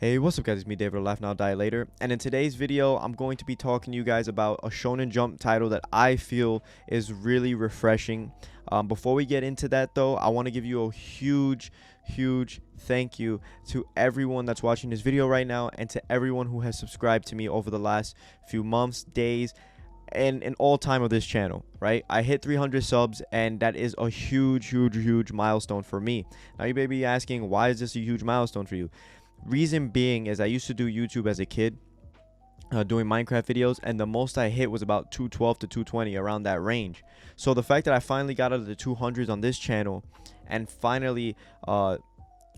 Hey, what's up guys, it's me David, Laugh Now Die Later, and in today's video I'm going to be talking to you guys about a Shonen Jump title that I feel is really refreshing. Before we get into that though, I want to give you a huge thank you to everyone that's watching this video right now and to everyone who has subscribed to me over the last few months, days, and in all time of this channel. Right, I hit 300 subs, and that is a huge milestone for me. Now you may be asking, why is this a huge milestone for you? Reason being is I used to do YouTube as a kid, doing Minecraft videos, and the most I hit was about 212 to 220, around that range. So the fact that I finally got out of the 200s on this channel and finally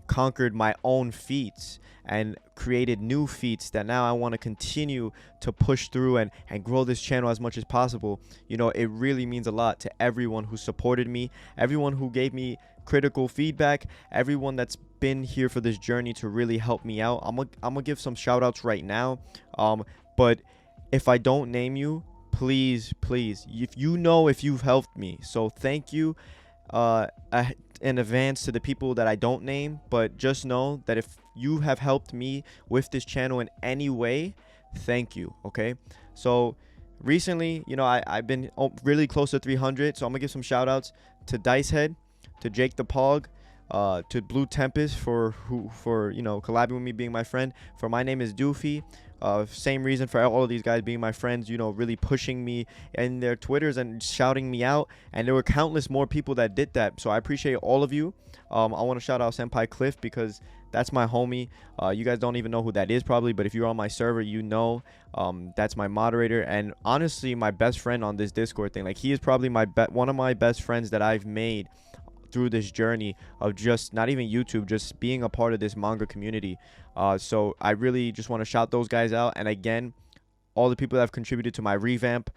conquered my own feats and created new feats that now I want to continue to push through and grow this channel as much as possible, you know, it really means a lot to everyone who supported me, everyone who gave me critical feedback, everyone that's been here for this journey to really help me out. I'm gonna give some shout outs right now, but if I don't name you, please, if you know, if you've helped me, so thank you in advance to the people that I don't name. But just know that if you have helped me with this channel in any way, thank you. Okay, so recently, you know, I've been really close to 300, so I'm gonna give some shout outs to Dicehead, to Jake the Pog, to Blue Tempest for you know, collabing with me, being my friend, for My Name is Doofy. Same reason for all of these guys being my friends, you know, really pushing me in their Twitters and shouting me out. And there were countless more people that did that, so I appreciate all of you. I want to shout out Senpai Cliff, because that's my homie. You guys don't even know who that is probably, but if you're on my server, you know, that's my moderator, and honestly my best friend on this Discord thing. Like, he is probably one of my best friends that I've made through this journey of just not even YouTube, just being a part of this manga community. So I really just want to shout those guys out, and again, all the people that have contributed to my revamp,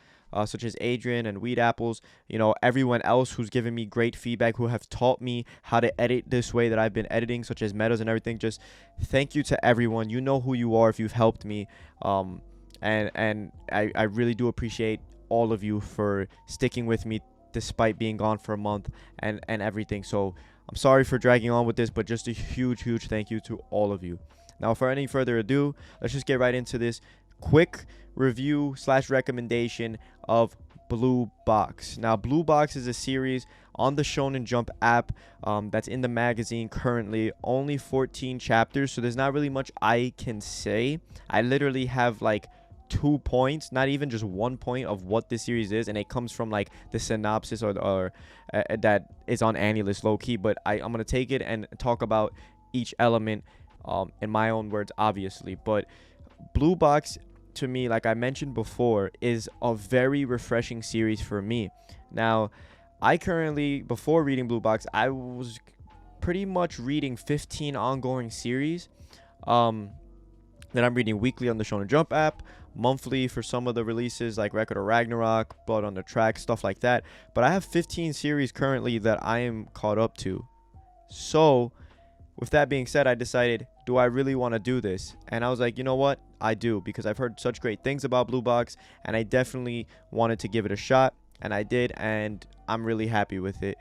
such as Adrian and Weed Apples, you know, everyone else who's given me great feedback, who have taught me how to edit this way that I've been editing, such as metas and everything. Just thank you to everyone. You know who you are if you've helped me, and I really do appreciate all of you for sticking with me despite being gone for a month and everything. So I'm sorry for dragging on with this, but just a huge thank you to all of you. Now, for any further ado, let's just get right into this quick review / recommendation of Blue Box. Now, Blue Box is a series on the Shonen Jump app, that's in the magazine currently. Only 14 chapters, so there's not really much I can say. I literally have like 2 points, not even just 1 point, of what this series is, and it comes from like the synopsis or that is on AniList low key. But I'm gonna take it and talk about each element in my own words, obviously. But Blue Box, to me, like I mentioned before, is a very refreshing series for me. Now, I currently, before reading Blue Box, I was pretty much reading 15 ongoing series that I'm reading weekly on the Shonen Jump app, monthly for some of the releases like Record of Ragnarok, Blood on the Track, stuff like that. But I have 15 series currently that I am caught up to. So with that being said, I decided, do I really want to do this? And I was like, you know what, I do, because I've heard such great things about Blue Box, and I definitely wanted to give it a shot, and I did, and I'm really happy with it.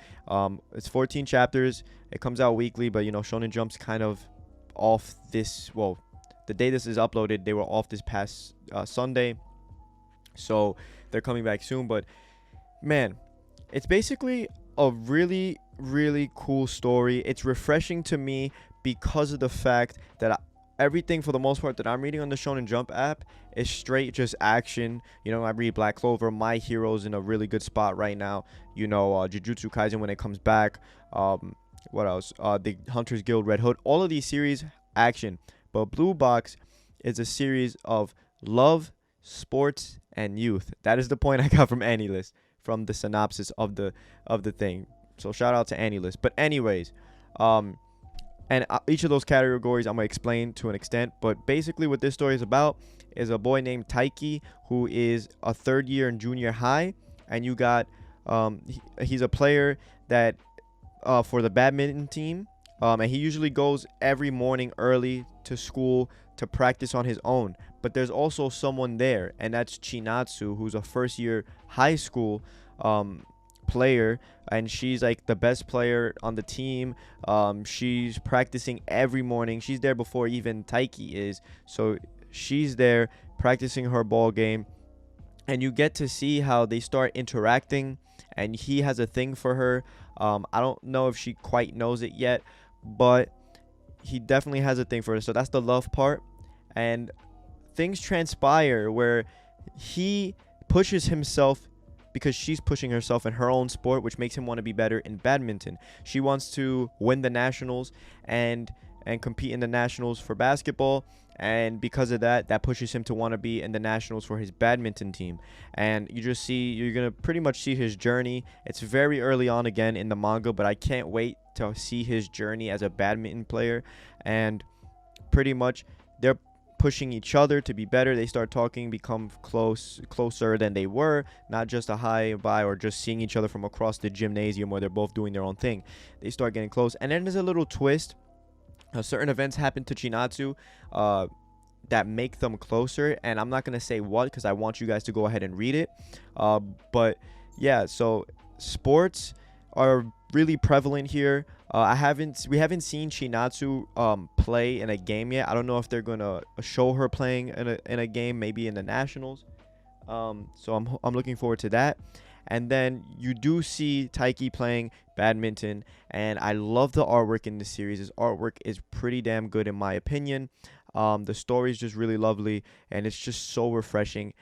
It's 14 chapters. It comes out weekly, but you know, Shonen Jump's kind of off this, well, the day this is uploaded, they were off this past Sunday, so they're coming back soon. But man, it's basically a really cool story. It's refreshing to me because of the fact that everything, for the most part, that I'm reading on the Shonen Jump app is straight just action. You know, I read Black Clover, My Hero's in a really good spot right now. You know, Jujutsu Kaisen when it comes back. What else? The Hunters Guild, Red Hood. All of these series, action. But Blue Box is a series of love, sports, and youth. That is the point I got from AniList, from the synopsis of the thing. So shout out to AniList. But anyways, and each of those categories I'm gonna explain to an extent. But basically, what this story is about is a boy named Taiki, who is a third year in junior high, and you got he's a player that for the badminton team. And he usually goes every morning early to school to practice on his own. But there's also someone there, and that's Chinatsu, who's a first year high school player, and she's like the best player on the team. She's practicing every morning. She's there before even Taiki is. So she's there practicing her ball game, and you get to see how they start interacting, and he has a thing for her. I don't know if she quite knows it yet, but he definitely has a thing for her. So that's the love part. And things transpire where he pushes himself because she's pushing herself in her own sport, which makes him want to be better in badminton. She wants to win the nationals and compete in the nationals for basketball, and because of that, that pushes him to want to be in the nationals for his badminton team. And you're gonna pretty much see his journey. It's very early on again in the manga, but I can't wait to see his journey as a badminton player. And pretty much they're pushing each other to be better. They start talking, become closer than they were, not just a hi bye or just seeing each other from across the gymnasium where they're both doing their own thing. They start getting close, and then there's a little twist. Certain events happen to Chinatsu that make them closer, and I'm not gonna say what because I want you guys to go ahead and read it. But yeah, so sports are really prevalent here. We haven't seen Chinatsu play in a game yet. I don't know if they're gonna show her playing in a game, maybe in the nationals. So I'm looking forward to that. And then you do see Taiki playing badminton, and I love the artwork in this series. His artwork is pretty damn good in my opinion. The story is just really lovely, and it's just so refreshing.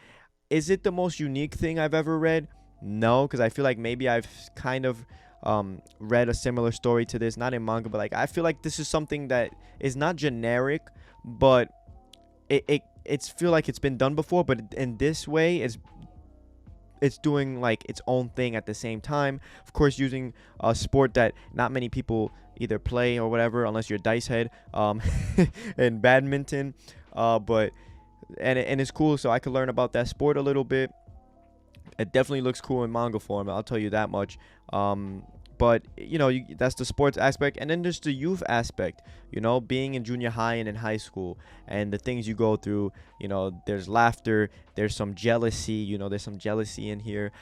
Is it the most unique thing I've ever read? No, because I feel like maybe I've kind of read a similar story to this, not in manga, but like I feel like this is something that is not generic, but it's feel like it's been done before, but in this way it's doing like its own thing at the same time, of course using a sport that not many people either play or whatever unless you're dice head in badminton. But it's cool, so I could learn about that sport a little bit. It definitely looks cool in manga form, I'll tell you that much. But that's the sports aspect, and then there's the youth aspect, being in junior high and in high school, and the things you go through. There's laughter, there's some jealousy, there's some jealousy in here.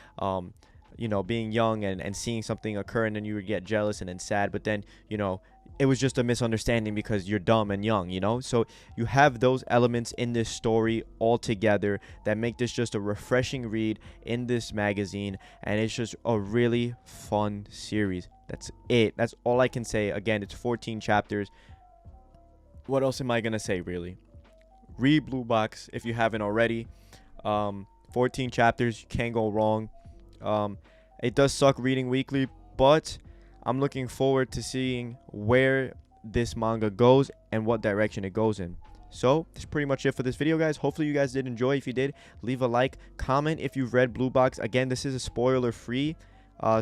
Being young and seeing something occur, and then you would get jealous and then sad, but then it was just a misunderstanding because you're dumb and young, so you have those elements in this story all together that make this just a refreshing read in this magazine, and it's just a really fun series. That's all I can say. Again, it's 14 chapters. What else am I gonna say, really? Read Blue Box if you haven't already. 14 chapters, you can't go wrong. It does suck reading weekly, but I'm looking forward to seeing where this manga goes and what direction it goes in. So that's pretty much it for this video, guys. Hopefully you guys did enjoy. If you did, leave a like, comment if you've read Blue Box. Again, this is a spoiler free,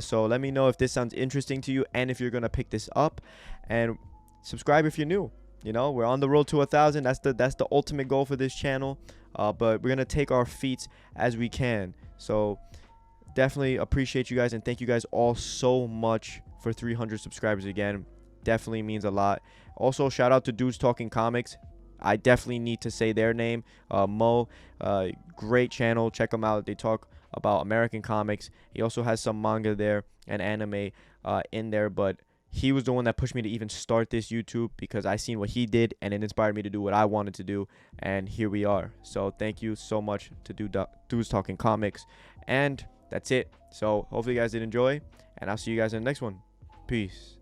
so let me know if this sounds interesting to you and if you're gonna pick this up, and subscribe if you're new. We're on the road to 1,000. That's the ultimate goal for this channel, but we're gonna take our feet as we can. So definitely appreciate you guys, and thank you guys all so much for 300 subscribers again. Definitely means a lot. Also, shout out to Dudes Talking Comics. I definitely need to say their name. Mo, great channel, check them out. They talk about American comics. He also has some manga there and anime in there, but he was the one that pushed me to even start this YouTube because I seen what he did and it inspired me to do what I wanted to do, and here we are. So thank you so much to Dudes Talking Comics, and that's it. So hopefully you guys did enjoy, and I'll see you guys in the next one. Peace.